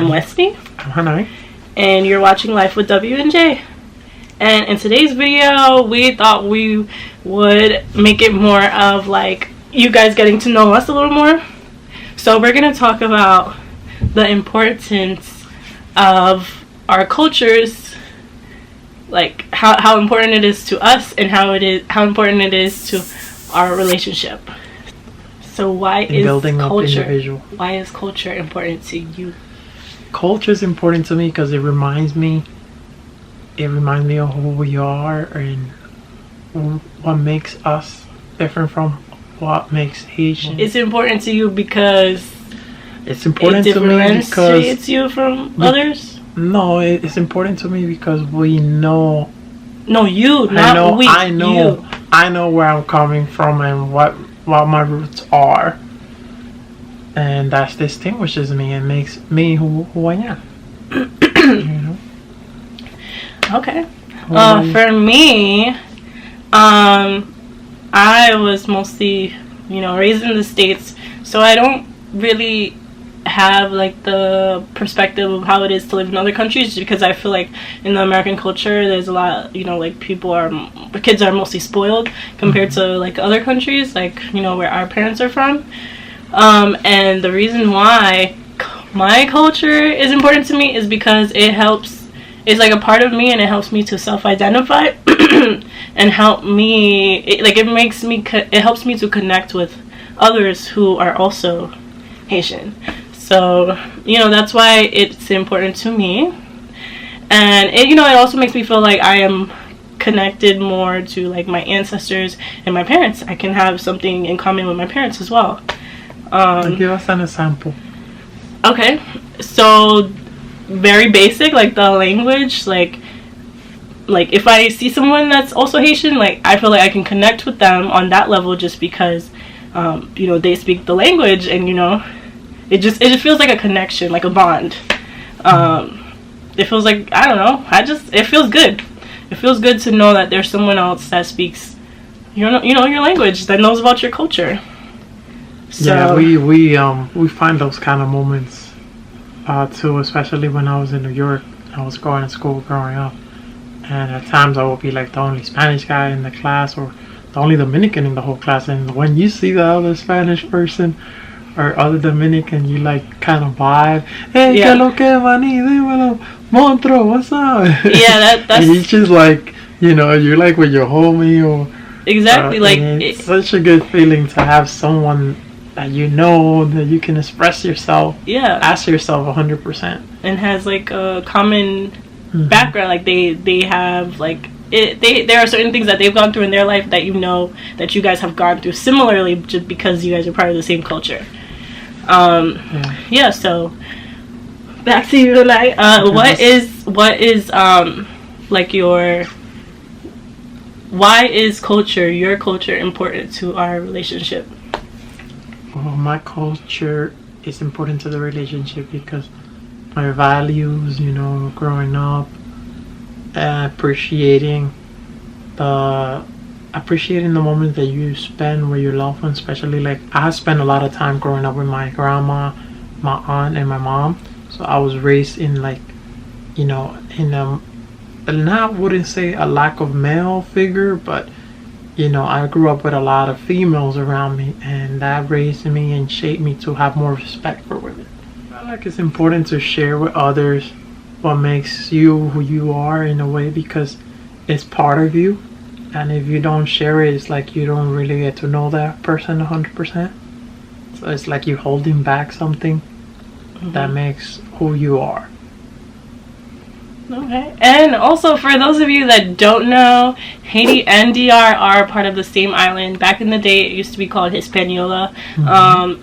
I'm WESNIE. I'm Hanai. And you're watching Life with W and J. And in today's video, we thought we would make it more of like you guys getting to know us a little more. So we're going to talk about the importance of our cultures, like how important it is to us and how important it is to our relationship. So why is culture important to you? Culture is important to me because it reminds me of who we are and what makes us different from what makes Haitian. It's important to you because it's important to me because it's you from others? No, it's important to me because we know. No, you, not we. I know. You. I know where I'm coming from and what my roots are, and that distinguishes me and makes me who I am. You know? Okay. For me, I was mostly, raised in the States, so I don't really have like the perspective of how it is to live in other countries, because I feel like in the American culture there's a lot, like kids are mostly spoiled compared to like other countries, like where our parents are from. And the reason why my culture is important to me is because it's like a part of me, and it helps me to self-identify and helps me to connect with others who are also Haitian. So, that's why it's important to me. And it also makes me feel like I am connected more to like my ancestors and my parents. I can have something in common with my parents as well. Give us an example. Okay, so very basic, like the language, like if I see someone that's also Haitian, like I feel like I can connect with them on that level just because they speak the language, and it just feels like a connection, like a bond. It feels like, I don't know, it feels good. It feels good to know that there's someone else that speaks your language, that knows about your culture. So, yeah, we find those kind of moments too, especially when I was in New York. I was going to school growing up, and at times I would be like the only Spanish guy in the class or the only Dominican in the whole class, and when you see the other Spanish person or other Dominican, you like kind of vibe. Hey, yeah. Que lo que maní, dímelo, Montro, what's up? Yeah, that's. And you just like, you're like with your homie or. Exactly, it's such a good feeling to have someone that that you can express yourself. Yeah. Ask yourself 100%. And has like a common background, like they have like. There are certain things that they've gone through in their life that that you guys have gone through similarly, just because you guys are part of the same culture. So back to you tonight. Why is your culture important to our relationship? Well, my culture is important to the relationship because my values, growing up, appreciating the moments that you spend with your loved ones, especially like I spent a lot of time growing up with my grandma, my aunt, and my mom. So I was raised in like, in a, I wouldn't say a lack of male figure, but I grew up with a lot of females around me, and that raised me and shaped me to have more respect for women. I feel like it's important to share with others what makes you who you are in a way, because it's part of you, and if you don't share it, it's like you don't really get to know that person 100%. So it's like you're holding back something that makes who you are. Okay. And also, for those of you that don't know, Haiti and DR are part of the same island. Back in the day, it used to be called Hispaniola.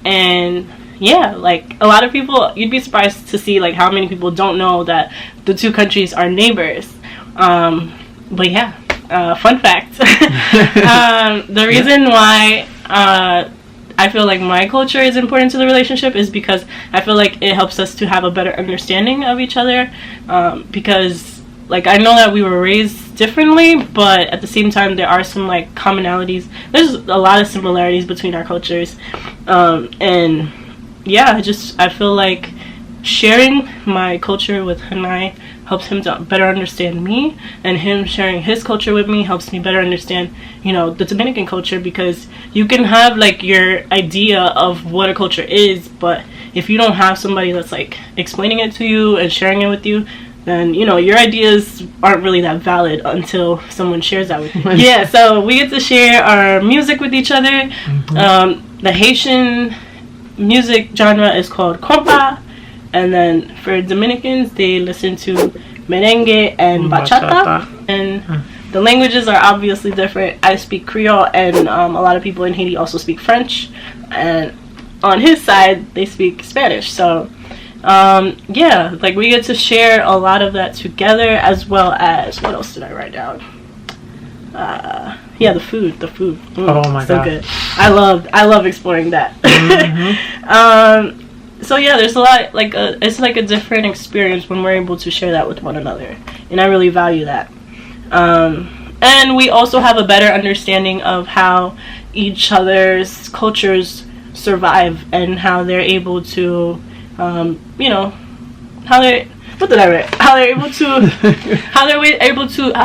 And yeah, like a lot of people, you'd be surprised to see like how many people don't know that the two countries are neighbors. But yeah, fun fact. The reason why I feel like my culture is important to the relationship is because I feel like it helps us to have a better understanding of each other, because like I know that we were raised differently, but at the same time there are some like commonalities. There's a lot of similarities between our cultures, and yeah, I feel like sharing my culture with Hanai helps him to better understand me, and him sharing his culture with me helps me better understand, you know, the Dominican culture, because you can have like your idea of what a culture is, but if you don't have somebody that's like explaining it to you and sharing it with you, then, you know, your ideas aren't really that valid until someone shares that with you. Yeah, so we get to share our music with each other. The Haitian music genre is called compa, and then for Dominicans, they listen to merengue and bachata. And the languages are obviously different. I speak Creole, and a lot of people in Haiti also speak French, and on his side, they speak Spanish. So yeah, like we get to share a lot of that together, as well as, what else did I write down? Yeah, the food. Oh my so god, good. I love exploring that. So yeah, there's a lot, like it's like a different experience when we're able to share that with one another, and I really value that. And we also have a better understanding of how each other's cultures survive, and how they're able to you know, how they're able to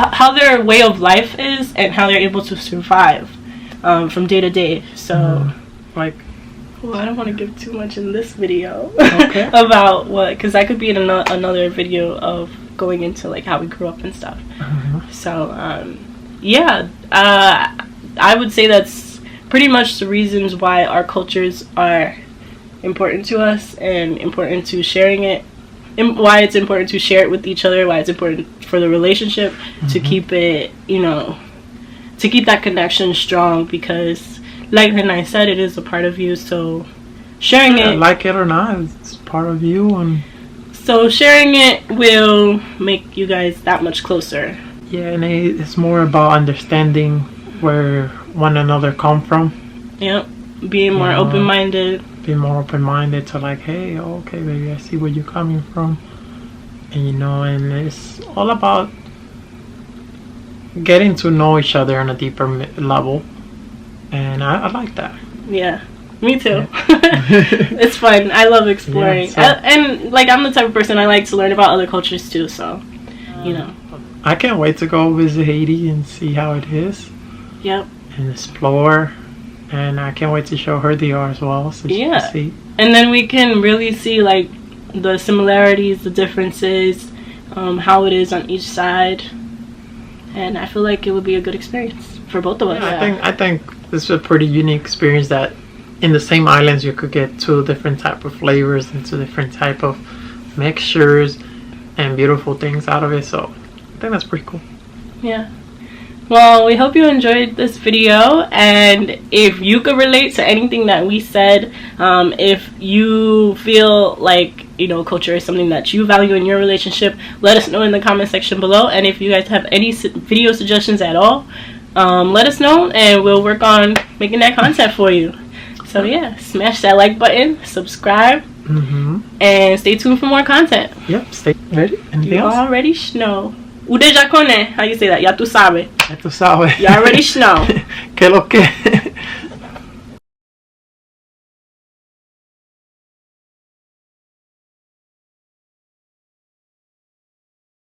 how their way of life is, and how they're able to survive from day to day. So like, well, I don't want to give too much in this video okay. about what, because I could be in another video of going into like how we grew up and stuff. So yeah, I would say that's pretty much the reasons why our cultures are important to us, and important to sharing it, and why it's important to share it with each other, why it's important for the relationship to keep it, you know, to keep that connection strong, because like I said, it is a part of you. So sharing it, like it or not, it's part of you, and so sharing it will make you guys that much closer. Yeah, and it's more about understanding where one another come from. Yep, being more open-minded. Be more open-minded to like, hey, okay, baby, I see where you're coming from, and you know, and it's all about getting to know each other on a deeper level, and I like that. Yeah, me too. It's fun. I love exploring. Yeah, and like, I'm the type of person, I like to learn about other cultures too, so you know. I can't wait to go visit Haiti and see how it is. Yep. And explore, and I can't wait to show her the art as well, so she can see. And then we can really see like the similarities, the differences, how it is on each side, and I feel like it would be a good experience for both of us. Yeah, I think this is a pretty unique experience, that in the same islands you could get two different type of flavors and two different type of mixtures and beautiful things out of it. So I think that's pretty cool. Yeah. Well, we hope you enjoyed this video, and if you could relate to anything that we said, if you feel like, you know, culture is something that you value in your relationship, let us know in the comment section below. And if you guys have any video suggestions at all, let us know, and we'll work on making that content for you. So yeah, smash that like button, subscribe, and stay tuned for more content. Yep, stay ready. Anything You else? already know. U deja connais. How you say that? Ya tu sabes. Ya tú sabes. You already know. ¿Qué lo que?